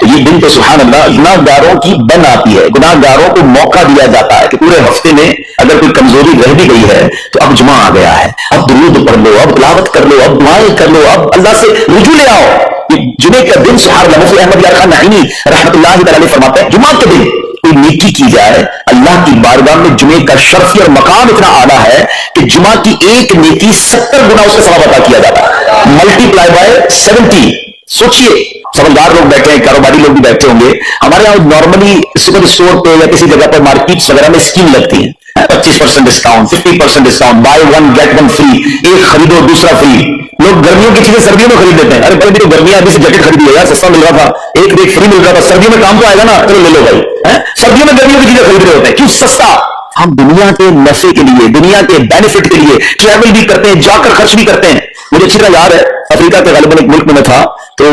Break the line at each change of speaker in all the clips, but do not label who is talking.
تو یہ دن تو سبحان اللہ گناہگاروں کی بن آتی ہے، گناہگاروں کو موقع دیا جاتا ہے کہ پورے ہفتے میں اگر کوئی کمزوری رہ بھی گئی ہے تو اب جمعہ آ گیا ہے، اب درود پڑھ لو، اب تلاوت کر لو، اب دعائیں کر لو، اب اللہ سے رجوع لے آؤ۔ یہ جمعے کا دن سبحان اللہ مفتی احمد یار خان نعیمی رحمۃ اللہ تعالی فرماتے ہیں جمعہ کے دن کوئی نیکی کی جائے اللہ کی بارگاہ میں جمعے کا شرف اور مقام اتنا اعلیٰ ہے کہ جمعہ کی ایک نیکی 70 گنا اس کا ثواب عطا کیا جاتا ہے، ملٹی پلائی بائی 70۔ سوچئے سمجھدار لوگ بیٹھے ہیں، کاروباری لوگ بھی بیٹھے ہوں گے، ہمارے یہاں نارملی سپر اسٹور پہ یا کسی جگہ پر مارکیٹس وغیرہ میں اسکیم لگتی ہے، 25% discount, 50% discount, buy one get one free, ایک خریدو دوسرا فری۔ لوگ گرمیوں کی چیزیں سردیوں میں خرید لیتے ہیں، ارے بھائی گرمیاں ابھی سے جیکٹ خرید لیا، سستا مل رہا تھا، ایک فری مل رہا تھا، سردیوں میں کام تو آئے گا نا، چلو لے لو بھائی۔ سردیوں میں گرمیوں کی چیزیں خرید رہے ہوتے ہیں، کیوں؟ سستا۔ ہم دنیا کے نفع کے لیے، دنیا کے بینیفٹ کے لیے ٹریول بھی کرتے ہیں، جا کر خرچ بھی کرتے ہیں۔ مجھے اچھی طرح یاد ہے افریقہ کے غالباً ایک ملک میں تھا، تو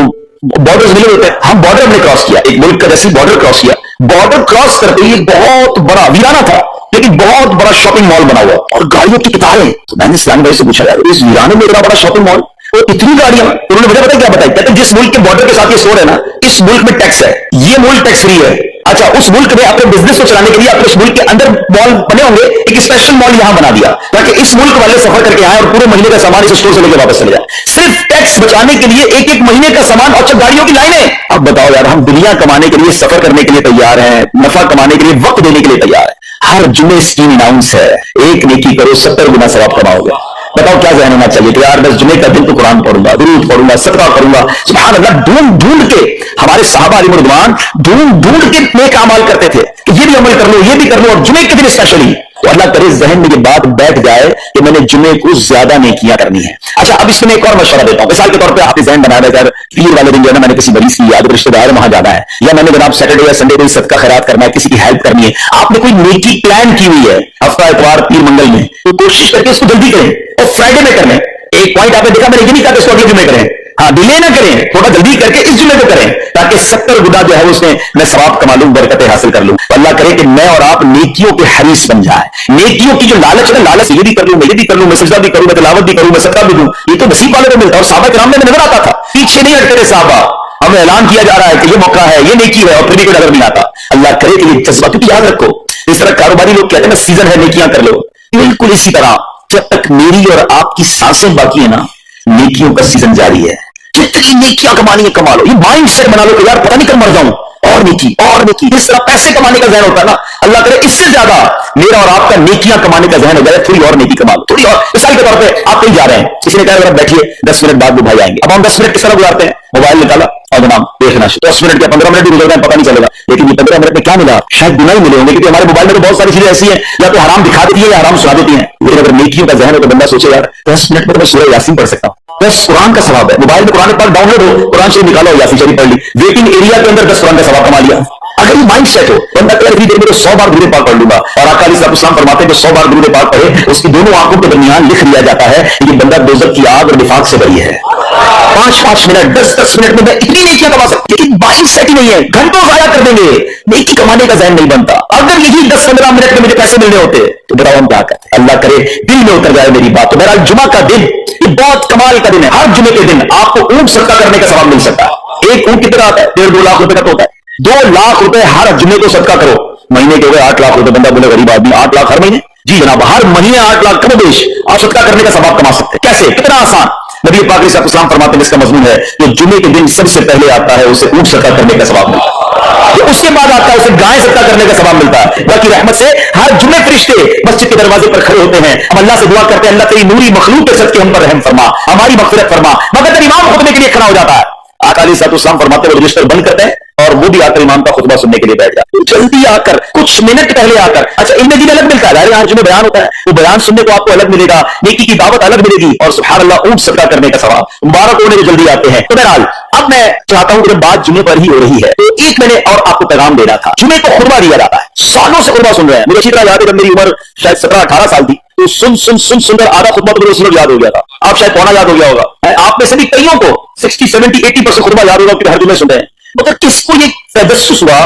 بارڈر ملے ہوتے ہیں، ہم بارڈر ہم نے کراس کیا، ایک ملک کا جیسے بارڈر کراس کیا، بارڈر کراس کرتے ہی ایک بہت بڑا ویرانہ تھا لیکن بہت بڑا شاپنگ مال بنا ہوا اور گاڑیوں کی قطاریں۔ تو میں نے سلام بھائی سے پوچھا یار اس ویرانے میں اتنا بڑا شاپنگ مال اور اتنی گاڑیاں، انہوں نے مجھے پتا کیا بتایا، کہتے ہیں جس ملک کے بارڈر کے ساتھ یہ سور ہے نا، اس ملک میں ٹیکس ہے، یہ ملک ٹیکس فری ہے۔ اچھا اس ملک میں اپنے بزنس کو چلانے کے لیے اپنے اس ملک کے اندر مال بنے ہوں گے، ایک اسپیشل مال یہاں بنا دیا تاکہ اس ملک والے سفر کر کے آئے اور پورے مہینے کا سامان اس اسٹور سے لے کے واپس چلے جائے، صرف ٹیکس بچانے کے لیے ایک ایک مہینے کا سامان۔ اچھا گاڑیوں کی لائنیں، اب بتاؤ یار ہم دنیا کمانے کے لیے، سفر کرنے کے لیے تیار ہیں، نفع کمانے کے لیے وقت دینے کے لیے تیار ہیں، ہر جمعے اسکیم اناؤنس ہے، ایک نیکی کرو 70 گنا ثواب کماؤ گے۔ بتاؤ کیا ذہن ہونا چاہیے کہ یار بس جمعے کا دن تو قرآن پڑھوں گا، درود پڑھوں گا، صدقہ کروں گا۔ سبحان اللہ، ڈھونڈ ڈھونڈ کے ہمارے صحابہ علیہ رضوان ڈھونڈ ڈھونڈ کے نیک اعمال کرتے تھے کہ یہ بھی عمل کر لو، یہ بھی کر لو، اور جمعے کے دن اسپیشلی۔ تو اللہ کرے ذہن میں یہ بات بیٹھ جائے کہ میں نے جمعے کو زیادہ نیکیاں کرنی ہے۔ اچھا اب اس میں ایک اور مشورہ دیتا ہوں، مثال کے طور پہ آپ ذہن بنا رہے اگر پیر والے دن جو ہے نا میں نے کسی مریض کی یاد رشتے دار وہاں جانا ہے، یا میں نے جناب سیٹرڈے یا سنڈے کو صدقہ خیرات کرنا ہے، کسی کی ہیلپ کرنی ہے، آپ نے کوئی نیکی پلان کی ہوئی ہے ہفتہ اتوار پیر منگل میں، تو کوشش کر کے اس کو جلدی کریں اور فرائیڈے میں کریں۔ ایک پوائنٹ آپ نے دیکھا، میں نے یہ نہیں کہا کہ اس کو اگلے جمعے کریں، ہاں ڈیلے نہ کریں، تھوڑا جلدی کر کے اس جمعے کو کریں تاکہ 70 گنا جو ہے اس میں ثواب کما لوں، برکتیں حاصل کر لوں۔ اللہ کرے کہ میں اور آپ نیکیوں کے حریص بن جائیں، نیکیوں کی جو لالچ ہے، لالچ یہ بھی کر لوں، میں یہ بھی کر لوں، میں سجدہ بھی کروں، میں تلاوت بھی کروں، میں صدقہ بھی دوں، یہ تو نصیب والے کو ملتا ہے۔ اور صحابہ کرام میں نظر آتا تھا پیچھے نہیں ہٹتے تھے صحابہ، ہمیں اعلان کیا جا رہا ہے کہ یہ موقع ہے، یہ نیکی ہے، اور پھر بھی کوئی نظر نہیں آتا۔ اللہ کرے کہ یہ جذبہ، کیونکہ یاد رکھو اس طرح کاروباری لوگ کہتے ہیں نا سیزن ہے نیکیاں کر لو، بالکل اسی طرح جب تک میری اور آپ کی سانسیں باقی ہیں نا نیکیوں کا سیزن جاری ہے، جتنی نیکیاں کمانی ہے کما لو۔ یہ مائنڈ سیٹ بنا لو کہ یار پتہ نہیں کب مر جاؤں، اور نیکی اور نیکی۔ جس طرح پیسے کمانے کا ذہن ہوتا ہے نا، اللہ کرے اس سے زیادہ میرا اور آپ کا نیکیاں کمانے کا ذہن ہو جائے، تھوڑی اور نیکی کما لو، تھوڑی اور۔ مثال کے طور پہ آپ کہیں جا رہے ہیں، کسی نے کہا ذرا بیٹھیے 10 منٹ بعد وہ بھائی آئیں گے، اب ہم 10 منٹ کس طرح گزارتے ہیں؟ موبائل نکالا اور جناب دیکھنا، 10 منٹ یا 15 منٹ بھی گزر گئے پتہ نہیں چلے گا، لیکن یہ 15 منٹ میں کیا ملا؟ شاید گناہ ہی ملے ہوں گے، کیونکہ ہمارے موبائل میں تو بہت ساری چیزیں ایسی ہیں یا تو حرام دکھا دیتی ہیں یا حرام سنا دیتی ہیں۔ لیکن اگر نیکیوں کا ذہن ہو تو بندہ سوچے یار 10 منٹ میں تو میں سورہ یاسین پڑھ سکتا ہوں، بس قرآن کا ثواب ہے، موبائل میں قرآن پاک ڈاؤن لوڈ ہو، قرآن شریف نکالو، یاسین شریف پڑھ لی، ویٹنگ ایریا کے اندر 10 قرآن کا ثواب کما لیا۔ اگر یہ مائنڈ سیٹ ہو بندہ کہ اتنی دیر میں تو 100 بار درود پاک پڑھ لوں گا، اور آقا علیہ السلام فرماتے ہیں جو 100 بار درود پاک پڑھے اس کی دونوں آنکھوں کے درمیان لکھ لیا جاتا ہے یہ بندہ دوزخ کی آگ اور نفاق سے بری ہے۔ 5-5 منٹ 10-10 منٹ میں میں اتنی نیکیاں کما سکتا، لیکن مائنڈ سیٹ ہی نہیں ہے، گھنٹوں ضائع کر دیں گے، نیکی کمانے کا ذہن نہیں بنتا۔ اگر یہی 10-15 منٹ میں مجھے پیسے ملنے ہوتے تو بتاؤ ہم کیا کرتے؟ اللہ کرے دل میں اتر جائے میری بات۔ تو میرا جمعہ کا دن یہ بہت کمال کا دن ہے، ہر جمعے کے دن آپ کو اونٹ صدقہ کرنے کا ثواب مل سکتا ہے۔ ایک اونٹ کتنا آتا ہے؟ 1.5-2 لاکھ روپے کا تو ہوتا ہے، 2 لاکھ روپے ہر جمعے کو صدقہ کرو، مہینے کے ہوئے 8 لاکھ روپے، بندہ بولے غریب آدمی 8 لاکھ ہر مہینے؟ جی جناب ہر مہینے 8 لاکھ کم بیش آپ صدقہ کرنے کا ثواب کما سکتے ہیں۔ کیسے؟ کتنا آسان۔ نبی پاک علیہ السلام فرماتے ہیں اس کا مضمون ہے جو جمعے کے دن سب سے پہلے آتا ہے اسے اونٹ صدقہ کرنے کا ثواب ملتا ہے، جو اس کے بعد آتا ہے اسے گائے صدقہ کرنے کا ثواب ملتا ہے۔ باقی رحمت سے ہر جمعے فرشتے مسجد کے دروازے پر کھڑے ہوتے ہیں، ہم اللہ سے دعا کرتے ہیں اللہ تیری نوری مخلوق کے صدقے ہم پر رحم فرما، ہماری مغفرت فرما، مگر امام خطبے کے لیے کھڑا ہو جاتا ہے، آقا علیہ السلام فرماتے ہیں وہ رجسٹر بند کرتے ہیں اور وہ بھی آ کر امام کا خطبہ سننے کے لیے بیٹھ جاتے ہیں، جلدی آ کر کچھ منٹ پہلے آ کر۔ اچھا ان میں دن الگ ملتا ہے، ہر جمعے بیان ہوتا ہے، وہ بیان سننے کو آپ کو الگ ملے گا، نیکی کی دعوت الگ ملے گی، اور سبحان اللہ اونٹ صدقہ کرنے کا ثواب۔ مبارک ہونے جو جلدی آتے ہیں۔ تو بہرحال اب میں چاہتا ہوں کہ جب بات جمعے پر ہی ہو رہی ہے تو ایک میں نے اور آپ کو پیغام دینا تھا، جمعے کو خطبہ دیا جاتا ہے، سالوں سے خطبہ سن رہے ہیں، مجھے اچھی طرح یاد ہے جب میری عمر شاید 17-18 سال تھی تو سن کر آدھا خطبہ تو میرے سنت یاد ہو گیا تھا، آپ شاید پونا یاد ہو گیا ہوگا، آپ میں سے بھی کئیوں کو 60-70-80% خطبہ یاد ہوگا کہ ہر جمعے سن رہے ہیں، مگر کس کو یہ تجسس ہوا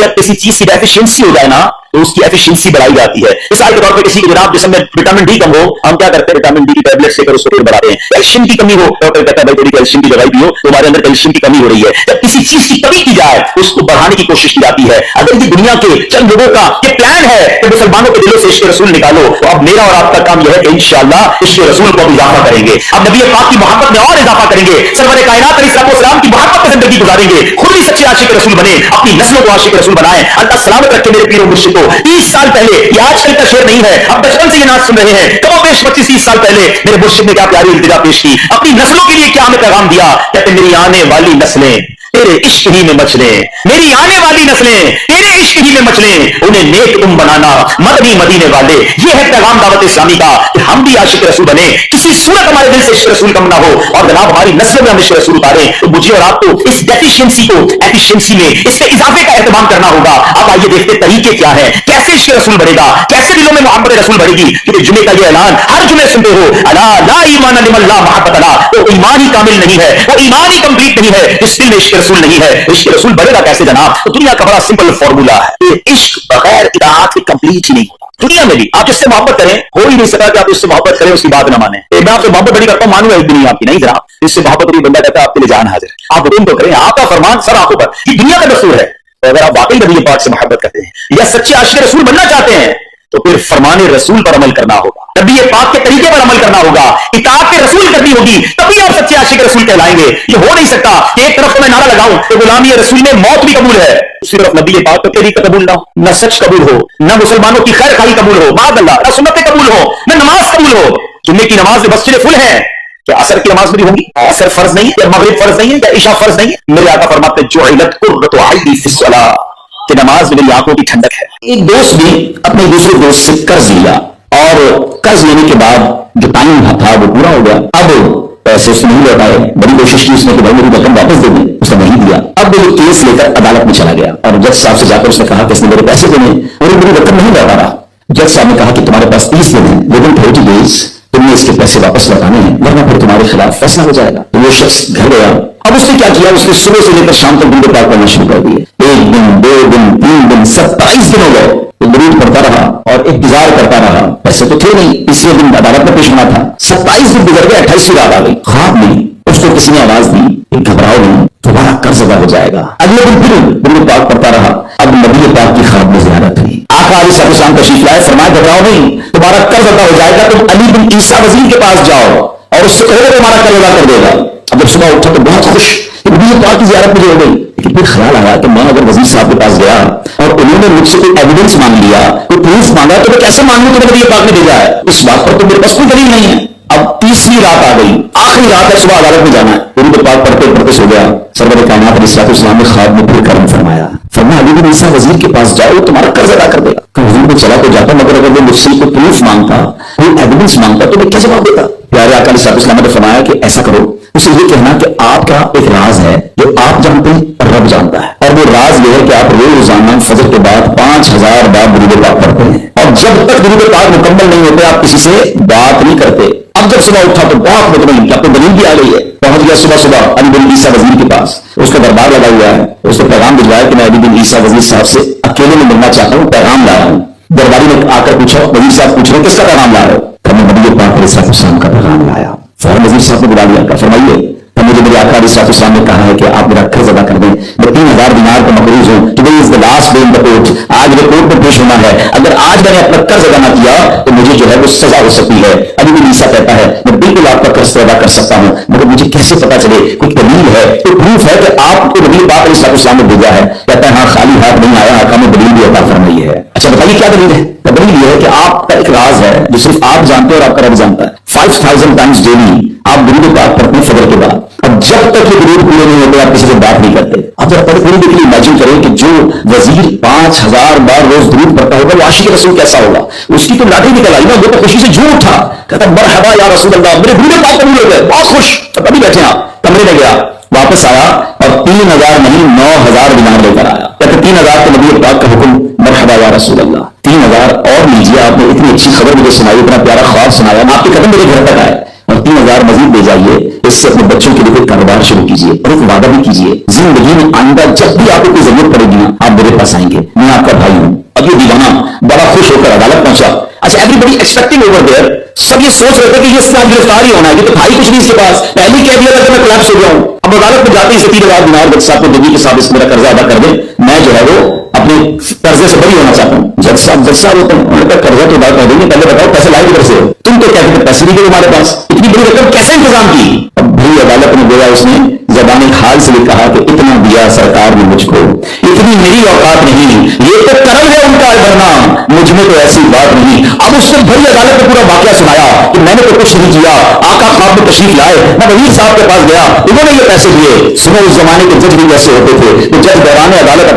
جب کسی چیز کی ڈیفیشنسی ہو جائے نا تو اس کی ایفیشنسی بڑھائی جاتی ہے. مثال کے طور پر کسی کے جناب جسم میں وٹامن ڈی کم ہو, ہم کیا کرتے ہیں وٹامن ڈی کی ٹیبلٹ لے کر اس کو پھر بڑھاتے ہیں. کیلشیم کی کمی ہو, ڈاکٹر کہتا ہے بھائی تھوڑی کیلشیم کی دوائی پیو, تمہارے اندر کیلشیم کی کمی ہو رہی ہے. جب کسی چیز کی کمی کی جائے اس کو بڑھانے کی کوشش کی جاتی ہے. اگر یہ دنیا کے چند لوگوں کا یہ پلان ہے کہ مسلمانوں کے دلوں سے عشق رسول نکالو, تو اب میرا اور آپ کا کام یہ ہے کہ انشاءاللہ عشق رسول کو اضافہ کریں گے. اب نبی پاک کی محبت میں اور اضافہ کریں گے. سرور کائنات علیہ السلام کی محبت میں زندگی گزاریں گے. خود بھی سچے عاشق رسول بنے, اپنی نسلوں کو عاشق رسول بنائیں. اللہ سلامت رکھے میرے پیروں مرشدوں. 30 سال پہلے, یہ آج کل کا شعر نہیں ہے, اب بچپن سے یہ ناز سن رہے ہیں, کم و بیش 25-30 سال پہلے میرے مرشد نے کیا پیاری التجا پیش کی, اپنی نسلوں کے لیے کیا ہمیں پیغام دیا. کہتے میری آنے والی نسلیں تیرے عشق ہی میں مچلیں, میری آنے والی نسلیں تیرے عشق ہی میں مچلیں, انہیں نیک تم بنانا مدنی مدینے والے. یہ ہے پیغام دعوت اسلامی کا کہ ہم بھی عاشق رسول بنے, کسی صورت ہمارے دل سے عشق رسول کم نہ ہو, اور جناب ہماری نسلوں میں ہم عشق رسول اتاریں. تو مجھے اور آپ کو اس ڈیفیشنسی کو ایفیشنسی میں اس کے اضافے کا اہتمام کرنا ہوگا. اب آئیے دیکھتے طریقے کیا ہے, کیسے عشق رسول بڑھے گا, کیسے دلوں میں محبت رسول بڑھے گی. کیونکہ جمعے کا یہ اعلان ہر جمعے سنتے ہو, الا لا ایمان لمن لا محبت لا, وہ ایمان ہی کامل نہیں ہے, وہ ایمان ہی کمپلیٹ نہیں ہے جس دل میں عشق رسول نہیں ہے. عشق رسول بڑھے گا کیسے جناب؟ تو دنیا کا بڑا سمپل فارمولا ہے, عشق بغیر اطاعت کے کمپلیٹ ہی نہیں ہوتا. دنیا میں بھی آپ جس سے محبت کریں, ہو ہی نہیں سکتا کہ آپ اس سے محبت کریں اس کی بات نہ مانیں. میں آپ سے محبت بڑی کرتا ہوں, مانوں ایک دنیا کی نہیں جناب, اس سے محبت بڑی بندہ کہتا ہے آپ کے لیے جان حاضر, آپ حکم تو کریں, آپ کا فرمان سر آنکھوں پر. یہ دنیا کا دستور ہے. تو اگر آپ واقعی نبی پاک سے محبت کرتے ہیں یا سچے عاشق رسول بننا چاہتے ہیں تو پھر فرمان رسول پر عمل کرنا ہوگا, نبی پاک کے طریقے پر عمل کرنا ہوگا, اطاعت رسول کرنی ہوگی, تبھی آپ سچے عاشق رسول کہلائیں گے. یہ ہو نہیں سکتا کہ ایک طرف میں نعرہ لگاؤں کہ غلامی رسول میں موت بھی قبول ہے, دوسری طرف نبی پاک کا طریقہ قبول نہ ہو, نہ سچ قبول ہو, نہ مسلمانوں کی خیر خواہی قبول ہو, معاذ اللہ, نہ سنتیں قبول ہو, نہ نماز قبول ہو. جمعے کی نماز میں مسجد فل ہے, کیا عصر کی نماز بھی ہوگی؟ عصر فرض نہیں ہے, یا مغرب فرض نہیں ہے, یا عشاء فرض نہیں ہے. میرے آقا فرماتے ہیں جعلت قرۃ عینی فی الصلاۃ, کہ نماز میری آنکھوں کی ٹھنڈک ہے. ایک دوست نے اپنے دوسرے دوست سے قرض لیا, اور قرض لینے کے بعد جو ٹائم تھا وہ پورا ہو گیا. اب پیسے اس نے نہیں لوٹائے, بڑی کوشش کی اس نے کہ بھائی میری رقم واپس دے دیں, اس نے نہیں دیا. اب وہ کیس لے کر عدالت میں چلا گیا, اور جج صاحب سے جا کر اس نے کہا کہ اس نے میرے پیسے دینے, اور میری رقم نہیں لوٹا رہا. جج صاحب نے کہا کہ تمہارے پاس 30 دن ہیں, لیکن 30 days تم نے اس کے پیسے واپس لوٹانے ہیں, ورنہ پھر تمہارے خلاف فیصلہ ہو جائے گا. تو وہ شخص گھر گیا. اب اس نے کیا کیا, اس نے صبح سے لے کر شام تک درود پاک پڑھنا شروع کر دیے. 1 دن 2 دن 3 دن 27 دن ہو گئے. درود پڑھتا رہا اور انتظار کرتا رہا. پیسے تو تھے نہیں, تیسرے دن عدالت میں پیش ہونا تھا. 27 دن گزر گئے, 28 رات آ گئی, خواب نہیں. اس کو کسی نے آواز دی کہ گھبراؤ نہیں, تمہارا قرض ادا ہو جائے گا. اگلے دن پھر درود پاک پڑھتا رہا. اب نبی پاک کی خواب میں زیارت ہوئی. آقا علیہ السلام تشریف لائے, فرمایا گھبراؤ نہیں, تمہارا قرض ادا ہو جائے گا. تم علی بن عیسیٰ وزیر کے پاس جاؤ اور اس سے کہو کہ تمہارا قرض ادا کر دے گا. اب جب صبح اٹھا تو بہت خوش, نبی پاک کی زیارت مجھے ہو گئی. لیکن پھر خیال آیا کہ میں اگر وزیر صاحب کے پاس گیا اور انہوں نے مجھ سے کوئی ایویڈنس مانگ لیا, کوئی پروف مانگا, تو میں کیسے مانگوں کہ نبی پاک نے بھیجا ہے؟ اس بات پر تو میرے پاس کوئی دلیل نہیں ہے. اب تیسری رات آ گئی, آخری رات ہے, صبح عدالت میں جانا ہے. درود پاک پڑھتے پڑھتے سو گیا. سرور کائنات علیہ السلام نے خواب میں پھر کرم فرمایا, فرمایا علی بن عیسیٰ وزیر کے پاس جاؤ, تمہارا قرض ادا کر دے گا. حضور میں چلا تو جاتا, مگر اگر وہ مجھ سے کوئی پروف مانگتا, کوئی ایویڈنس مانگتا, تو میں کیا جواب دیتا؟ پیارے آقا علیہ السلام نے فرمایا کہ ایسا کرو, اسے یہ کہنا کہ آپ کا ایک راز ہے جو آپ جانتے ہیں, رب جانتا ہے, اور وہ راز یہ ہے کہ آپ روزانہ فجر کے بعد 5000 بار درود پاک پڑھتے ہیں, اور جب تک درود پاک مکمل نہیں ہوتے آپ کسی سے بات نہیں کرتے. اب جب صبح اٹھا تو بہت مطمئن کہ آپ کو دلیل بھی آ گئی ہے. پہنچ گیا صبح علی بن عیسیٰ وزیر کے پاس, اس کا دربار لگا ہوا ہے. اس نے پیغام بھجوایا کہ میں علی بن عیسیٰ وزیر صاحب سے اکیلے میں ملنا چاہتا ہوں, پیغام لا رہا ہوں. درباری نے آ کر پوچھا, وزیر صاحب پوچھ رہے ہیں کس کا پیغام لا رہے ہو؟ میں نبی پاک علیہ السلام کا پیغام لایا. فوراً وزیر صاحب نے بلا لیا, کہ فرمائیے مجھے میرے آقا علیہ السلام نے کہا ہے کہ آپ میرا قرض ادا کر دیں, میں 3000 دینار کا مقروض ہوں. Today is the last day in the court, آج رپورٹ میں پیش ہونا ہے. اگر آج میں نے اپنا قرض ادا نہ کیا تو مجھے جو ہے وہ سزا ہو سکتی ہے. علی بن عیسیٰ کہتا ہے میں بالکل آپ کا قرض ادا کر سکتا ہوں, مگر مجھے کیسے پتا چلے, کوئی دلیل ہے, کوئی پروف ہے کہ آپ کو نبی پاک علیہ السلام نے بھیجا ہے؟ کہتا ہے ہاں, خالی ہاتھ نہیں آیا, آقا نے دلیل بھی عطا فرمائی ہے. اچھا بتائیے کیا دلیل ہے؟ دلیل یہ ہے کہ آپ کا ایک راز ہے جو صرف آپ جانتے ہیں اور آپ کا رب جانتا ہے. 5000 ٹائمز ڈیلی آپ درود پاک پڑھتے ہیں فجر کے بعد. اب جب تک یہ درود پورے نہیں ہوتے آپ کسی سے بات نہیں کرتے. اب ذرا پوری دیکھیے, امیجن کریں کہ جو وزیر 5000 بار روز درود پڑھتا ہوگا وہ عاشق رسول کیسا ہوگا. اس کی تو لاٹھی نکل آئی نا, وہ تو خوشی سے جھوم اٹھا, کہتا مرحبا یا رسول اللہ, میرے درود پاک قبول ہو گئے, بہت خوش. ابھی بیٹھے آپ کمرے میں گیا, واپس آیا اور 3000 نہیں 9000 دینار لے کر آیا. کہتے 3000 کے نبی پاک کا حکم, مرحبا یا رسول اللہ, 3000 اور لیجیے. آپ نے اتنی اچھی خبر مجھے سنائی, اتنا پیارا خواب سنایا, آپ کے قدم میرے گھر تک آئے, اور 3,000 مزید دے جائیے، اس سے اپنے بچوں کے لیے کوئی کاروبار شروع کیجیے اور ایک وعدہ بھی کیجیے، زندگی میں آئندہ جب بھی آپ کو کوئی ضرورت پڑے گی نا، آپ میرے پاس آئیں گے، میں آپ کا بھائی ہوں۔ اب یہ دیوانہ بڑا خوش ہو کر عدالت پہنچا۔ اچھا، everybody expecting over there, سب یہ سوچ رہے تھے کہ یہ اس کا گرفتار ہی ہونا ہے، یہ تو تھا ہی کچھ نہیں اس کے پاس، پہلے ہی کہہ دیا تھا کہ میں کلیپس ہو گیا ہوں۔ اب عدالت میں جاتے ہی 3,000 دینار جج صاحب کو دینے کے ساتھ اس میرا قرضہ ادا کر دیں، میں جو ہے وہ اپنے قرضے سے بری ہونا چاہتا ہوں۔ جج صاحب ہوتے ہیں، انہوں نے کہا قرضہ تو ادا کر دیں گے، پہلے بتاؤ پیسے لائے کدھر سے ہو؟ تم تو کہتے تھے پیسے نہیں تھے ہمارے پاس، اتنی بڑی رقم کیسے انتظام کی؟ اب بھائی عدالت میں گویا اس نے زبان حال سے بھی کہا کہ اتنا دیا سرکار نے مجھ کو، اتنی میری اوقات نہیں، یہ تو کرم ہے ان کا بھرنا، مجھ میں تو ایسی بات نہیں۔ اب اس نے بڑی عدالت میں پورا واقعہ سنایا کہ میں نے تو کچھ نہیں کیا، آقا خواب میں تشریف لائے، میں وزیر صاحب کے پاس گیا، انہوں نے یہ پیسے دیے۔ سنو اس زمانے کے جج بھی ایسے ہوتے تھے کہ جج دوران عدالت